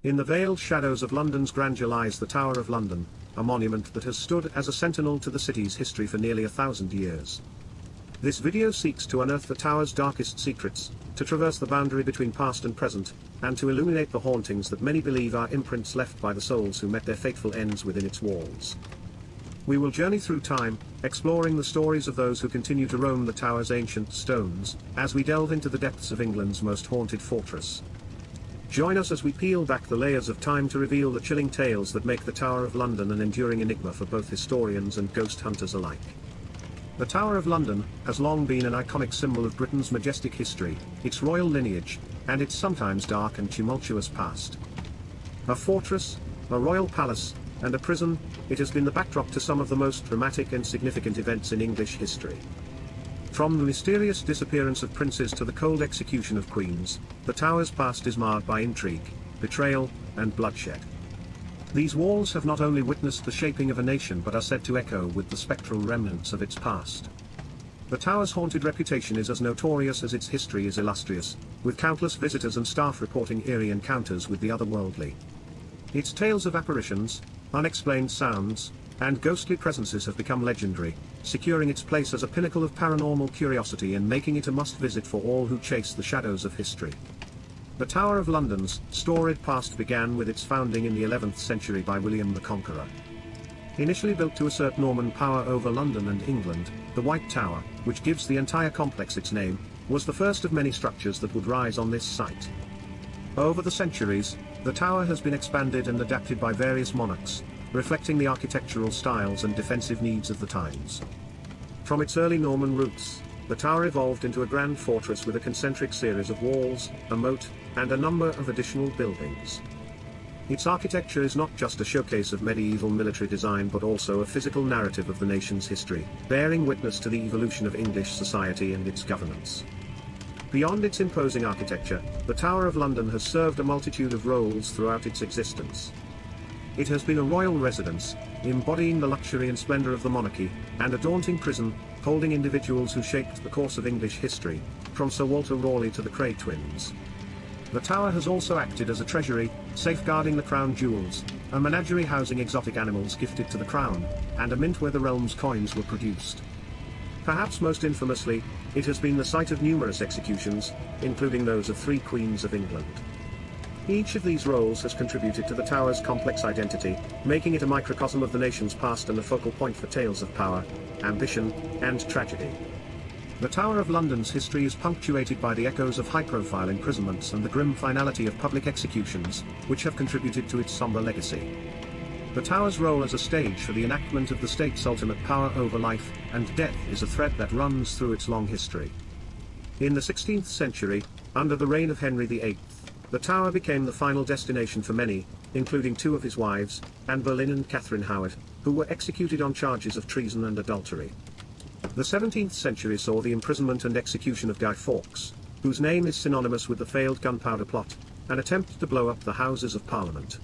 In the veiled shadows of London's grandeur lies the Tower of London, a monument that has stood as a sentinel to the city's history for nearly 1,000 years. This video seeks to unearth the tower's darkest secrets, to traverse the boundary between past and present, and to illuminate the hauntings that many believe are imprints left by the souls who met their fateful ends within its walls. We will journey through time, exploring the stories of those who continue to roam the tower's ancient stones, as we delve into the depths of England's most haunted fortress. Join us as we peel back the layers of time to reveal the chilling tales that make the Tower of London an enduring enigma for both historians and ghost hunters alike. The Tower of London has long been an iconic symbol of Britain's majestic history, its royal lineage, and its sometimes dark and tumultuous past. A fortress, a royal palace, and a prison, it has been the backdrop to some of the most dramatic and significant events in English history. From the mysterious disappearance of princes to the cold execution of queens, the tower's past is marred by intrigue, betrayal, and bloodshed. These walls have not only witnessed the shaping of a nation but are said to echo with the spectral remnants of its past. The tower's haunted reputation is as notorious as its history is illustrious, with countless visitors and staff reporting eerie encounters with the otherworldly. Its tales of apparitions, unexplained sounds, and ghostly presences have become legendary, securing its place as a pinnacle of paranormal curiosity and making it a must-visit for all who chase the shadows of history. The Tower of London's storied past began with its founding in the 11th century by William the Conqueror. Initially built to assert Norman power over London and England, the White Tower, which gives the entire complex its name, was the first of many structures that would rise on this site. Over the centuries, the tower has been expanded and adapted by various monarchs, reflecting the architectural styles and defensive needs of the times. From its early Norman roots, the tower evolved into a grand fortress with a concentric series of walls, a moat, and a number of additional buildings. Its architecture is not just a showcase of medieval military design but also a physical narrative of the nation's history, bearing witness to the evolution of English society and its governance. Beyond its imposing architecture, the Tower of London has served a multitude of roles throughout its existence. It has been a royal residence, embodying the luxury and splendor of the monarchy, and a daunting prison, holding individuals who shaped the course of English history, from Sir Walter Raleigh to the Cray twins. The tower has also acted as a treasury, safeguarding the crown jewels, a menagerie housing exotic animals gifted to the crown, and a mint where the realm's coins were produced. Perhaps most infamously, it has been the site of numerous executions, including those of 3 queens of England. Each of these roles has contributed to the tower's complex identity, making it a microcosm of the nation's past and a focal point for tales of power, ambition, and tragedy. The Tower of London's history is punctuated by the echoes of high-profile imprisonments and the grim finality of public executions, which have contributed to its somber legacy. The tower's role as a stage for the enactment of the state's ultimate power over life and death is a thread that runs through its long history. In the 16th century, under the reign of Henry VIII, the tower became the final destination for many, including 2 of his wives, Anne Boleyn and Catherine Howard, who were executed on charges of treason and adultery. The 17th century saw the imprisonment and execution of Guy Fawkes, whose name is synonymous with the failed gunpowder plot, an attempt to blow up the Houses of Parliament.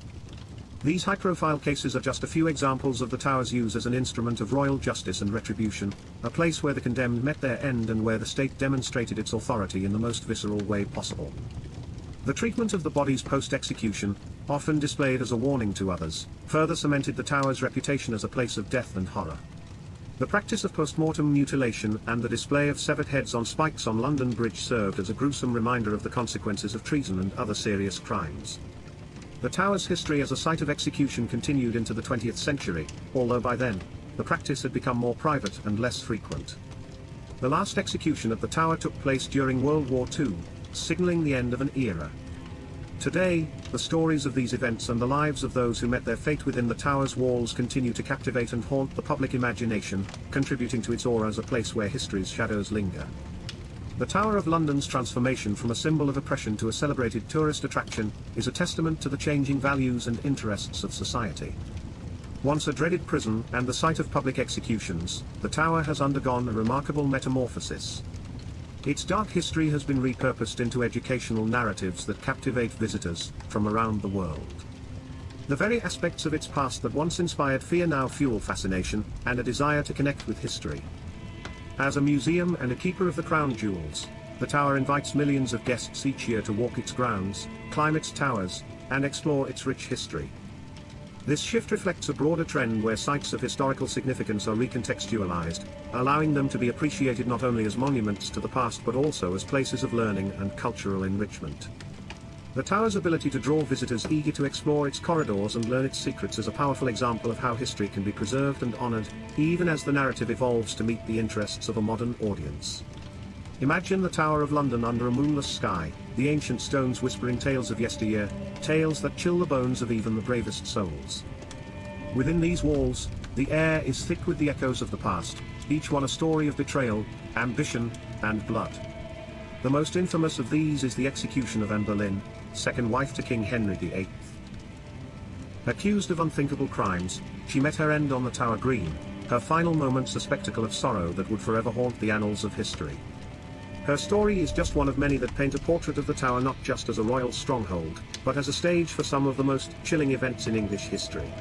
These high-profile cases are just a few examples of the tower's use as an instrument of royal justice and retribution, a place where the condemned met their end and where the state demonstrated its authority in the most visceral way possible. The treatment of the bodies post-execution, often displayed as a warning to others, further cemented the tower's reputation as a place of death and horror. The practice of post-mortem mutilation and the display of severed heads on spikes on London Bridge served as a gruesome reminder of the consequences of treason and other serious crimes. The tower's history as a site of execution continued into the 20th century, although by then, the practice had become more private and less frequent. The last execution at the tower took place during World War II, signaling the end of an era. Today, the stories of these events and the lives of those who met their fate within the tower's walls continue to captivate and haunt the public imagination, contributing to its aura as a place where history's shadows linger. The Tower of London's transformation from a symbol of oppression to a celebrated tourist attraction is a testament to the changing values and interests of society. Once a dreaded prison and the site of public executions, the tower has undergone a remarkable metamorphosis. Its dark history has been repurposed into educational narratives that captivate visitors from around the world. The very aspects of its past that once inspired fear now fuel fascination and a desire to connect with history. As a museum and a keeper of the crown jewels, the tower invites millions of guests each year to walk its grounds, climb its towers, and explore its rich history. This shift reflects a broader trend where sites of historical significance are recontextualized, allowing them to be appreciated not only as monuments to the past but also as places of learning and cultural enrichment. The tower's ability to draw visitors eager to explore its corridors and learn its secrets is a powerful example of how history can be preserved and honored, even as the narrative evolves to meet the interests of a modern audience. Imagine the Tower of London under a moonless sky, the ancient stones whispering tales of yesteryear, tales that chill the bones of even the bravest souls. Within these walls, the air is thick with the echoes of the past, each one a story of betrayal, ambition, and blood. The most infamous of these is the execution of Anne Boleyn, second wife to King Henry VIII. Accused of unthinkable crimes, she met her end on the Tower Green, her final moments a spectacle of sorrow that would forever haunt the annals of history. Her story is just one of many that paint a portrait of the Tower not just as a royal stronghold, but as a stage for some of the most chilling events in English history.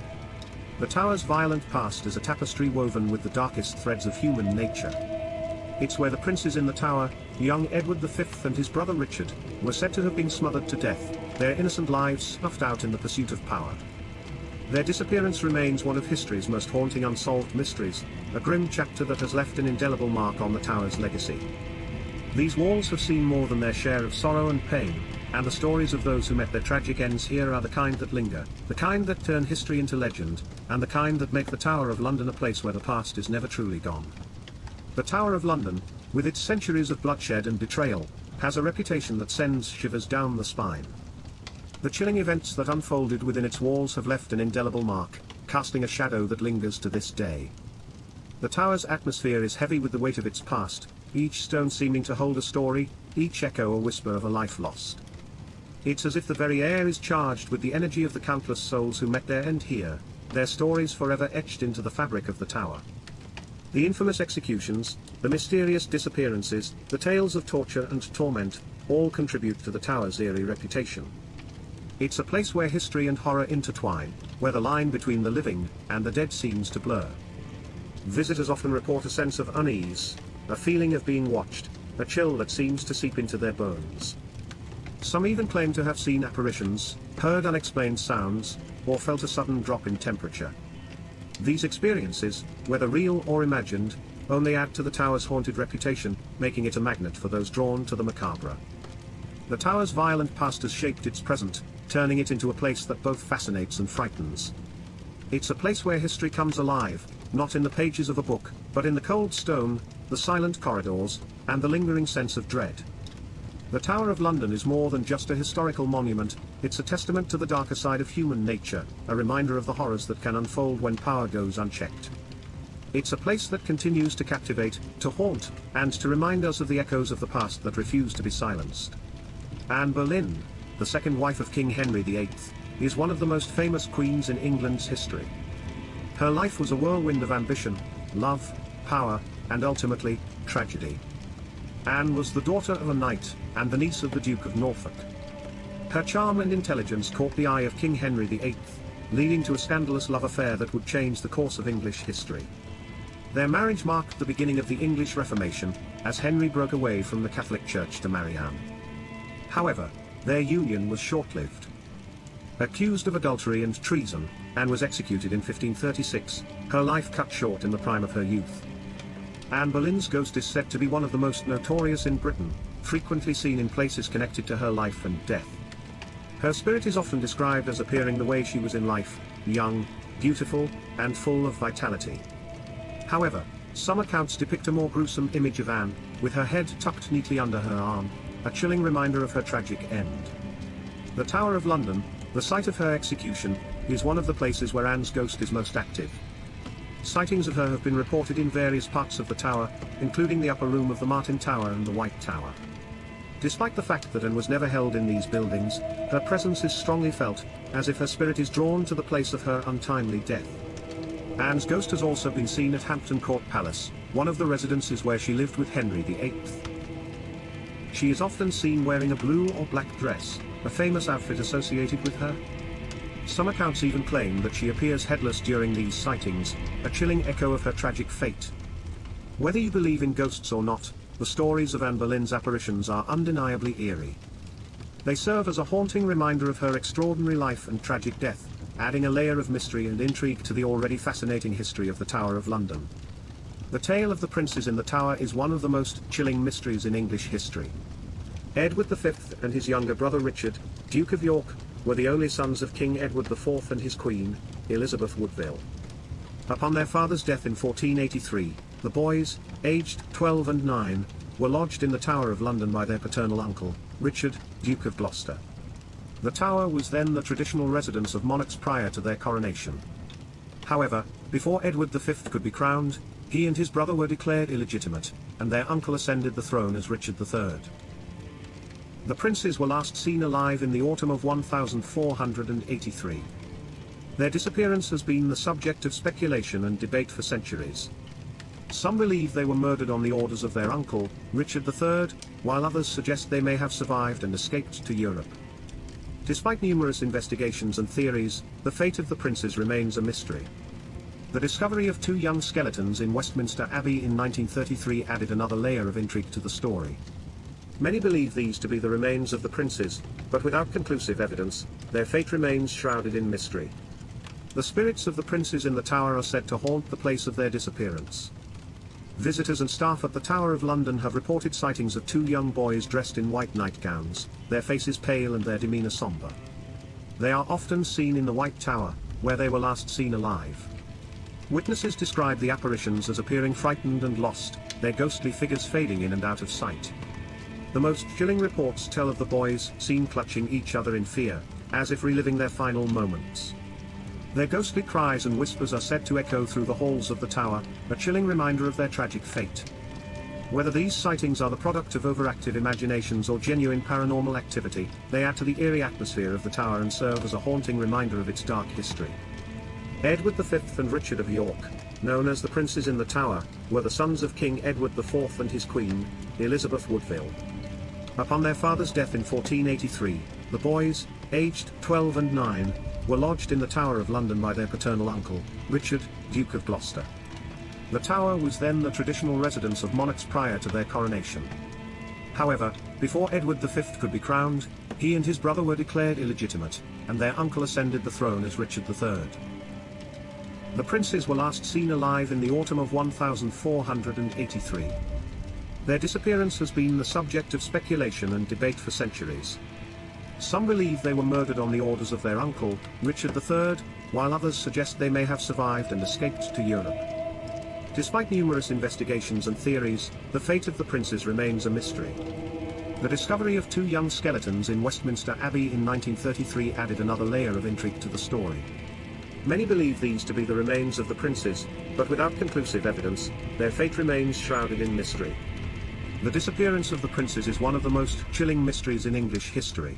The Tower's violent past is a tapestry woven with the darkest threads of human nature. It's where the princes in the Tower, young Edward V and his brother Richard, were said to have been smothered to death, their innocent lives snuffed out in the pursuit of power. Their disappearance remains one of history's most haunting unsolved mysteries, a grim chapter that has left an indelible mark on the Tower's legacy. These walls have seen more than their share of sorrow and pain, and the stories of those who met their tragic ends here are the kind that linger, the kind that turn history into legend, and the kind that make the Tower of London a place where the past is never truly gone. The Tower of London, with its centuries of bloodshed and betrayal, has a reputation that sends shivers down the spine. The chilling events that unfolded within its walls have left an indelible mark, casting a shadow that lingers to this day. The Tower's atmosphere is heavy with the weight of its past, each stone seeming to hold a story, each echo a whisper of a life lost. It's as if the very air is charged with the energy of the countless souls who met their end here, their stories forever etched into the fabric of the Tower. The infamous executions, the mysterious disappearances, the tales of torture and torment, all contribute to the Tower's eerie reputation. It's a place where history and horror intertwine, where the line between the living and the dead seems to blur. Visitors often report a sense of unease, a feeling of being watched, a chill that seems to seep into their bones. Some even claim to have seen apparitions, heard unexplained sounds, or felt a sudden drop in temperature. These experiences, whether real or imagined, only add to the Tower's haunted reputation, making it a magnet for those drawn to the macabre. The Tower's violent past has shaped its present, turning it into a place that both fascinates and frightens. It's a place where history comes alive, not in the pages of a book, but in the cold stone, the silent corridors, and the lingering sense of dread. The Tower of London is more than just a historical monument, it's a testament to the darker side of human nature, a reminder of the horrors that can unfold when power goes unchecked. It's a place that continues to captivate, to haunt, and to remind us of the echoes of the past that refuse to be silenced. Anne Boleyn, the second wife of King Henry VIII, is one of the most famous queens in England's history. Her life was a whirlwind of ambition, love, power, and ultimately, tragedy. Anne was the daughter of a knight, and the niece of the Duke of Norfolk. Her charm and intelligence caught the eye of King Henry VIII, leading to a scandalous love affair that would change the course of English history. Their marriage marked the beginning of the English Reformation, as Henry broke away from the Catholic Church to marry Anne. However, their union was short-lived. Accused of adultery and treason, Anne was executed in 1536, her life cut short in the prime of her youth. Anne Boleyn's ghost is said to be one of the most notorious in Britain, frequently seen in places connected to her life and death. Her spirit is often described as appearing the way she was in life, young, beautiful, and full of vitality. However, some accounts depict a more gruesome image of Anne, with her head tucked neatly under her arm, a chilling reminder of her tragic end. The Tower of London, the site of her execution, is one of the places where Anne's ghost is most active. Sightings of her have been reported in various parts of the Tower, including the upper room of the Martin Tower and the White Tower. Despite the fact that Anne was never held in these buildings, her presence is strongly felt, as if her spirit is drawn to the place of her untimely death. Anne's ghost has also been seen at Hampton Court Palace, one of the residences where she lived with Henry VIII. She is often seen wearing a blue or black dress, a famous outfit associated with her. Some accounts even claim that she appears headless during these sightings, a chilling echo of her tragic fate. Whether you believe in ghosts or not, the stories of Anne Boleyn's apparitions are undeniably eerie. They serve as a haunting reminder of her extraordinary life and tragic death, adding a layer of mystery and intrigue to the already fascinating history of the Tower of London. The tale of the princes in the tower is one of the most chilling mysteries in English history. Edward V and his younger brother Richard, Duke of York, were the only sons of King Edward IV and his queen, Elizabeth Woodville. Upon their father's death in 1483, the boys, aged 12 and 9, were lodged in the Tower of London by their paternal uncle, Richard, Duke of Gloucester. The tower was then the traditional residence of monarchs prior to their coronation. However, before Edward V could be crowned, he and his brother were declared illegitimate, and their uncle ascended the throne as Richard III. The princes were last seen alive in the autumn of 1483. Their disappearance has been the subject of speculation and debate for centuries. Some believe they were murdered on the orders of their uncle, Richard III, while others suggest they may have survived and escaped to Europe. Despite numerous investigations and theories, the fate of the princes remains a mystery. The discovery of 2 young skeletons in Westminster Abbey in 1933 added another layer of intrigue to the story. Many believe these to be the remains of the princes, but without conclusive evidence, their fate remains shrouded in mystery. The spirits of the princes in the tower are said to haunt the place of their disappearance. Visitors and staff at the Tower of London have reported sightings of 2 young boys dressed in white nightgowns, their faces pale and their demeanor somber. They are often seen in the White Tower, where they were last seen alive. Witnesses describe the apparitions as appearing frightened and lost, their ghostly figures fading in and out of sight. The most chilling reports tell of the boys seen clutching each other in fear, as if reliving their final moments. Their ghostly cries and whispers are said to echo through the halls of the tower, a chilling reminder of their tragic fate. Whether these sightings are the product of overactive imaginations or genuine paranormal activity, they add to the eerie atmosphere of the tower and serve as a haunting reminder of its dark history. Edward V and Richard of York, known as the princes in the tower, were the sons of King Edward IV and his queen, Elizabeth Woodville. Upon their father's death in 1483, the boys, aged 12 and 9, were lodged in the Tower of London by their paternal uncle, Richard, Duke of Gloucester. The tower was then the traditional residence of monarchs prior to their coronation. However, before Edward V could be crowned, he and his brother were declared illegitimate, and their uncle ascended the throne as Richard III. The princes were last seen alive in the autumn of 1483. Their disappearance has been the subject of speculation and debate for centuries. Some believe they were murdered on the orders of their uncle, Richard III, while others suggest they may have survived and escaped to Europe. Despite numerous investigations and theories, the fate of the princes remains a mystery. The discovery of 2 young skeletons in Westminster Abbey in 1933 added another layer of intrigue to the story. Many believe these to be the remains of the princes, but without conclusive evidence, their fate remains shrouded in mystery. The disappearance of the princes is one of the most chilling mysteries in English history.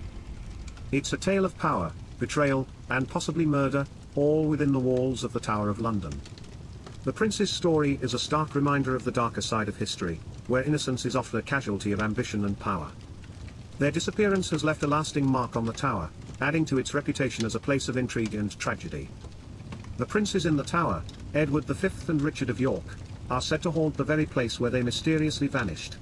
It's a tale of power, betrayal, and possibly murder, all within the walls of the Tower of London. The prince's story is a stark reminder of the darker side of history, where innocence is often a casualty of ambition and power. Their disappearance has left a lasting mark on the tower, adding to its reputation as a place of intrigue and tragedy. The princes in the tower, Edward V and Richard of York, are said to haunt the very place where they mysteriously vanished.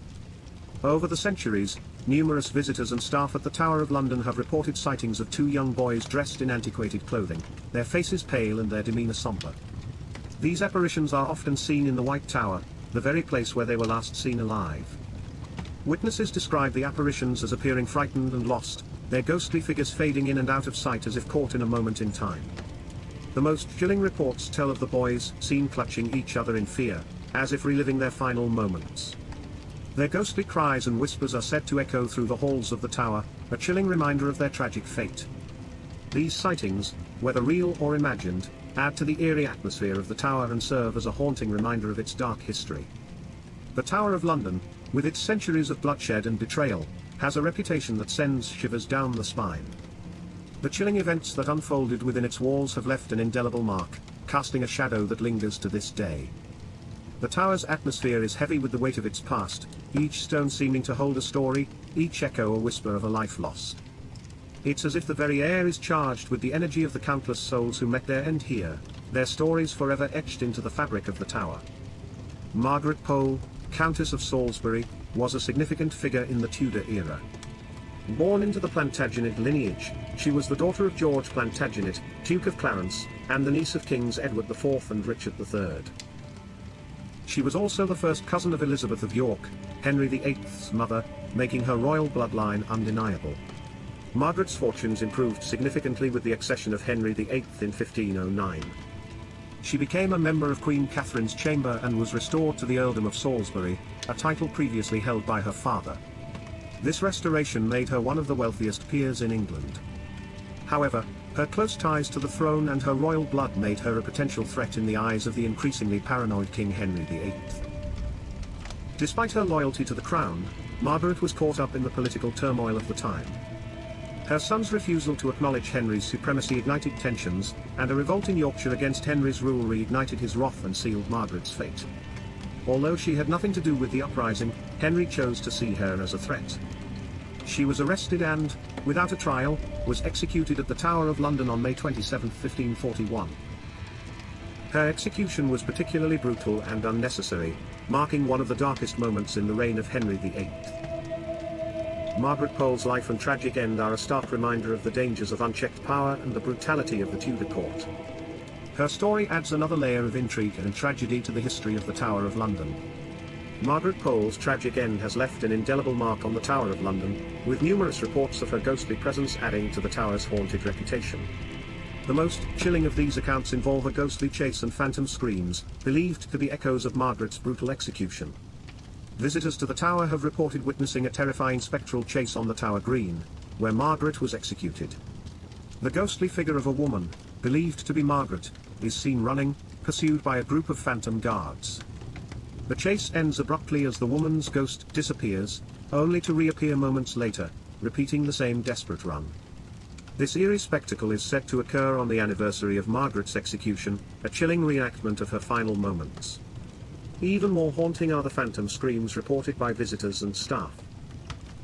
Over the centuries, numerous visitors and staff at the Tower of London have reported sightings of 2 young boys dressed in antiquated clothing, their faces pale and their demeanor somber. These apparitions are often seen in the White Tower, the very place where they were last seen alive. Witnesses describe the apparitions as appearing frightened and lost, their ghostly figures fading in and out of sight as if caught in a moment in time. The most chilling reports tell of the boys seen clutching each other in fear, as if reliving their final moments. Their ghostly cries and whispers are said to echo through the halls of the tower, a chilling reminder of their tragic fate. These sightings, whether real or imagined, add to the eerie atmosphere of the tower and serve as a haunting reminder of its dark history. The Tower of London, with its centuries of bloodshed and betrayal, has a reputation that sends shivers down the spine. The chilling events that unfolded within its walls have left an indelible mark, casting a shadow that lingers to this day. The tower's atmosphere is heavy with the weight of its past, each stone seeming to hold a story, each echo a whisper of a life lost. It's as if the very air is charged with the energy of the countless souls who met their end here, their stories forever etched into the fabric of the tower. Margaret Pole, Countess of Salisbury, was a significant figure in the Tudor era. Born into the Plantagenet lineage, she was the daughter of George Plantagenet, Duke of Clarence, and the niece of Kings Edward IV and Richard III. She was also the first cousin of Elizabeth of York, Henry VIII's mother, making her royal bloodline undeniable. Margaret's fortunes improved significantly with the accession of Henry VIII in 1509. She became a member of Queen Catherine's chamber and was restored to the earldom of Salisbury, a title previously held by her father. This restoration made her one of the wealthiest peers in England. However, her close ties to the throne and her royal blood made her a potential threat in the eyes of the increasingly paranoid King Henry VIII. Despite her loyalty to the crown, Margaret was caught up in the political turmoil of the time. Her son's refusal to acknowledge Henry's supremacy ignited tensions, and a revolt in Yorkshire against Henry's rule reignited his wrath and sealed Margaret's fate. Although she had nothing to do with the uprising, Henry chose to see her as a threat. She was arrested and, without a trial, was executed at the Tower of London on May 27, 1541. Her execution was particularly brutal and unnecessary, marking one of the darkest moments in the reign of Henry VIII. Margaret Pole's life and tragic end are a stark reminder of the dangers of unchecked power and the brutality of the Tudor court. Her story adds another layer of intrigue and tragedy to the history of the Tower of London. Margaret Pole's tragic end has left an indelible mark on the Tower of London, with numerous reports of her ghostly presence adding to the tower's haunted reputation. The most chilling of these accounts involve a ghostly chase and phantom screams, believed to be echoes of Margaret's brutal execution. Visitors to the tower have reported witnessing a terrifying spectral chase on the Tower Green, where Margaret was executed. The ghostly figure of a woman, believed to be Margaret, is seen running, pursued by a group of phantom guards. The chase ends abruptly as the woman's ghost disappears, only to reappear moments later, repeating the same desperate run. This eerie spectacle is said to occur on the anniversary of Margaret's execution, a chilling reenactment of her final moments. Even more haunting are the phantom screams reported by visitors and staff.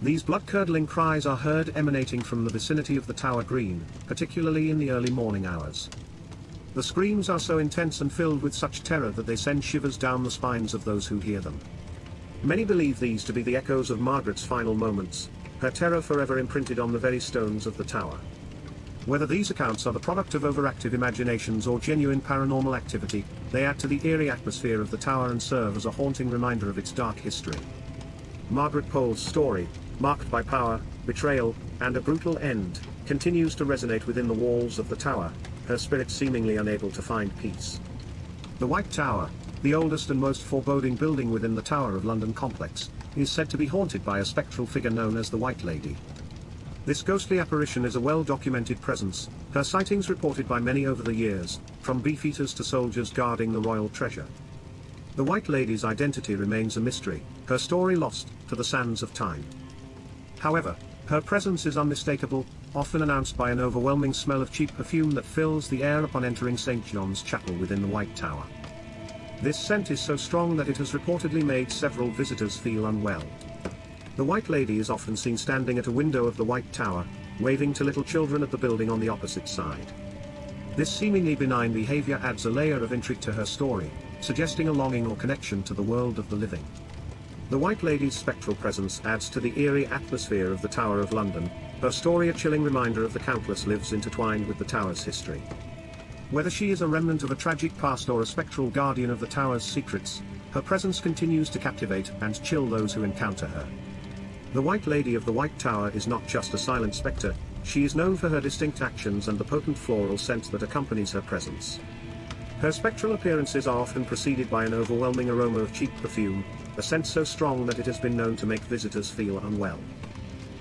These blood-curdling cries are heard emanating from the vicinity of the Tower Green, particularly in the early morning hours. The screams are so intense and filled with such terror that they send shivers down the spines of those who hear them. Many believe these to be the echoes of Margaret's final moments, her terror forever imprinted on the very stones of the tower. Whether these accounts are the product of overactive imaginations or genuine paranormal activity, they add to the eerie atmosphere of the tower and serve as a haunting reminder of its dark history. Margaret Pole's story, marked by power, betrayal, and a brutal end, continues to resonate within the walls of the tower, her spirit seemingly unable to find peace. The White Tower, the oldest and most foreboding building within the Tower of London complex, is said to be haunted by a spectral figure known as the White Lady. This ghostly apparition is a well-documented presence, her sightings reported by many over the years, from beefeaters to soldiers guarding the royal treasure. The White Lady's identity remains a mystery, her story lost to the sands of time. However, her presence is unmistakable, often announced by an overwhelming smell of cheap perfume that fills the air upon entering St. John's Chapel within the White Tower. This scent is so strong that it has reportedly made several visitors feel unwell. The White Lady is often seen standing at a window of the White Tower, waving to little children at the building on the opposite side. This seemingly benign behavior adds a layer of intrigue to her story, suggesting a longing or connection to the world of the living. The White Lady's spectral presence adds to the eerie atmosphere of the Tower of London, her story a chilling reminder of the countless lives intertwined with the tower's history. Whether she is a remnant of a tragic past or a spectral guardian of the tower's secrets, her presence continues to captivate and chill those who encounter her. The White Lady of the White Tower is not just a silent spectre, she is known for her distinct actions and the potent floral scent that accompanies her presence. Her spectral appearances are often preceded by an overwhelming aroma of cheap perfume, a scent so strong that it has been known to make visitors feel unwell.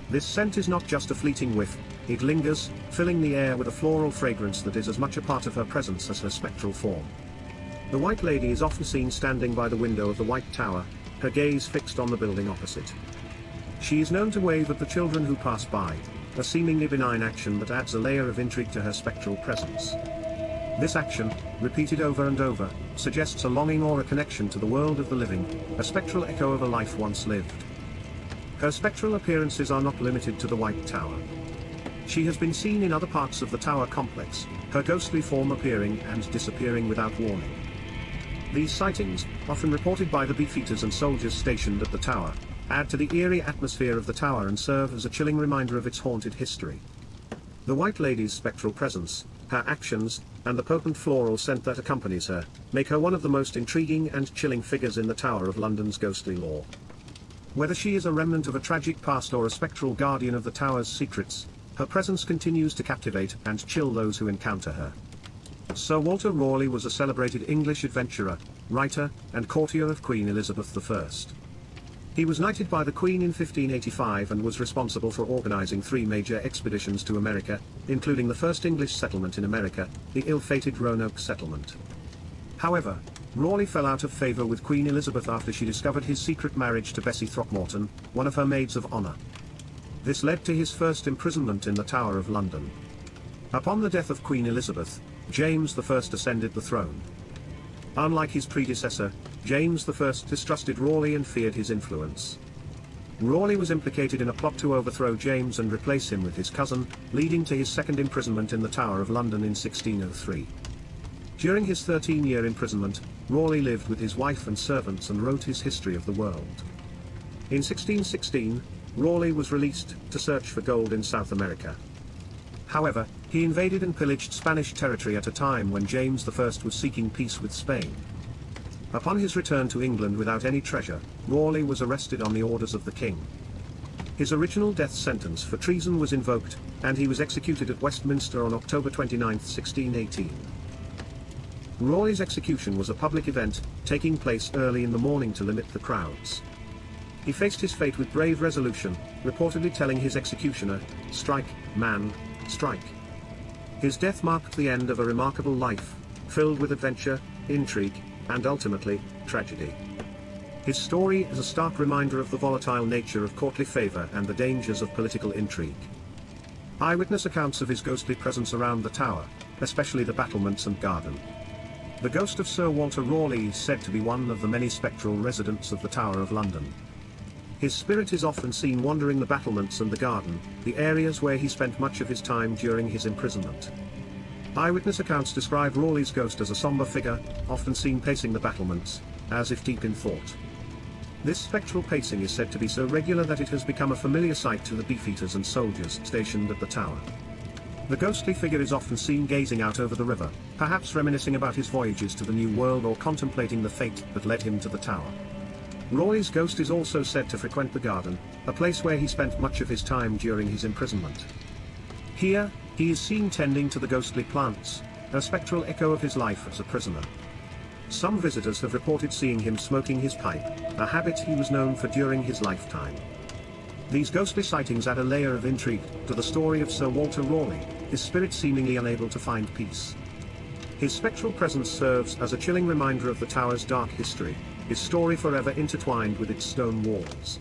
This scent is not just a fleeting whiff, it lingers, filling the air with a floral fragrance that is as much a part of her presence as her spectral form. The White Lady is often seen standing by the window of the White Tower, her gaze fixed on the building opposite. She is known to wave at the children who pass by, a seemingly benign action that adds a layer of intrigue to her spectral presence. This action, repeated over and over, suggests a longing or a connection to the world of the living, a spectral echo of a life once lived. Her spectral appearances are not limited to the White Tower. She has been seen in other parts of the tower complex, her ghostly form appearing and disappearing without warning. These sightings, often reported by the beefeaters and soldiers stationed at the tower, add to the eerie atmosphere of the tower and serve as a chilling reminder of its haunted history. The White Lady's spectral presence, her actions, and the potent floral scent that accompanies her, make her one of the most intriguing and chilling figures in the Tower of London's ghostly lore. Whether she is a remnant of a tragic past or a spectral guardian of the tower's secrets, her presence continues to captivate and chill those who encounter her. Sir Walter Raleigh was a celebrated English adventurer, writer, and courtier of Queen Elizabeth I. He was knighted by the Queen in 1585 and was responsible for organizing 3 major expeditions to America, including the first English settlement in America, the ill-fated Roanoke settlement. However, Raleigh fell out of favor with Queen Elizabeth after she discovered his secret marriage to Bessie Throckmorton, one of her maids of honor. This led to his first imprisonment in the Tower of London. Upon the death of Queen Elizabeth, James I ascended the throne. Unlike his predecessor, James I distrusted Raleigh and feared his influence. Raleigh was implicated in a plot to overthrow James and replace him with his cousin, leading to his second imprisonment in the Tower of London in 1603. During his 13-year imprisonment, Raleigh lived with his wife and servants and wrote his history of the world. In 1616, Raleigh was released to search for gold in South America. However, he invaded and pillaged Spanish territory at a time when James I was seeking peace with Spain. Upon his return to England without any treasure, Raleigh was arrested on the orders of the king. His original death sentence for treason was invoked, and he was executed at Westminster on October 29, 1618. Raleigh's execution was a public event, taking place early in the morning to limit the crowds. He faced his fate with brave resolution, reportedly telling his executioner, "Strike, man, strike." His death marked the end of a remarkable life, filled with adventure, intrigue, and ultimately, tragedy. His story is a stark reminder of the volatile nature of courtly favor and the dangers of political intrigue. Eyewitness accounts of his ghostly presence around the tower, especially the battlements and garden. The ghost of Sir Walter Raleigh is said to be one of the many spectral residents of the Tower of London. His spirit is often seen wandering the battlements and the garden, the areas where he spent much of his time during his imprisonment. Eyewitness accounts describe Raleigh's ghost as a somber figure, often seen pacing the battlements, as if deep in thought. This spectral pacing is said to be so regular that it has become a familiar sight to the beefeaters and soldiers stationed at the tower. The ghostly figure is often seen gazing out over the river, perhaps reminiscing about his voyages to the New World or contemplating the fate that led him to the tower. Raleigh's ghost is also said to frequent the garden, a place where he spent much of his time during his imprisonment. Here, he is seen tending to the ghostly plants, a spectral echo of his life as a prisoner. Some visitors have reported seeing him smoking his pipe, a habit he was known for during his lifetime. These ghostly sightings add a layer of intrigue to the story of Sir Walter Raleigh, his spirit seemingly unable to find peace. His spectral presence serves as a chilling reminder of the tower's dark history, his story forever intertwined with its stone walls.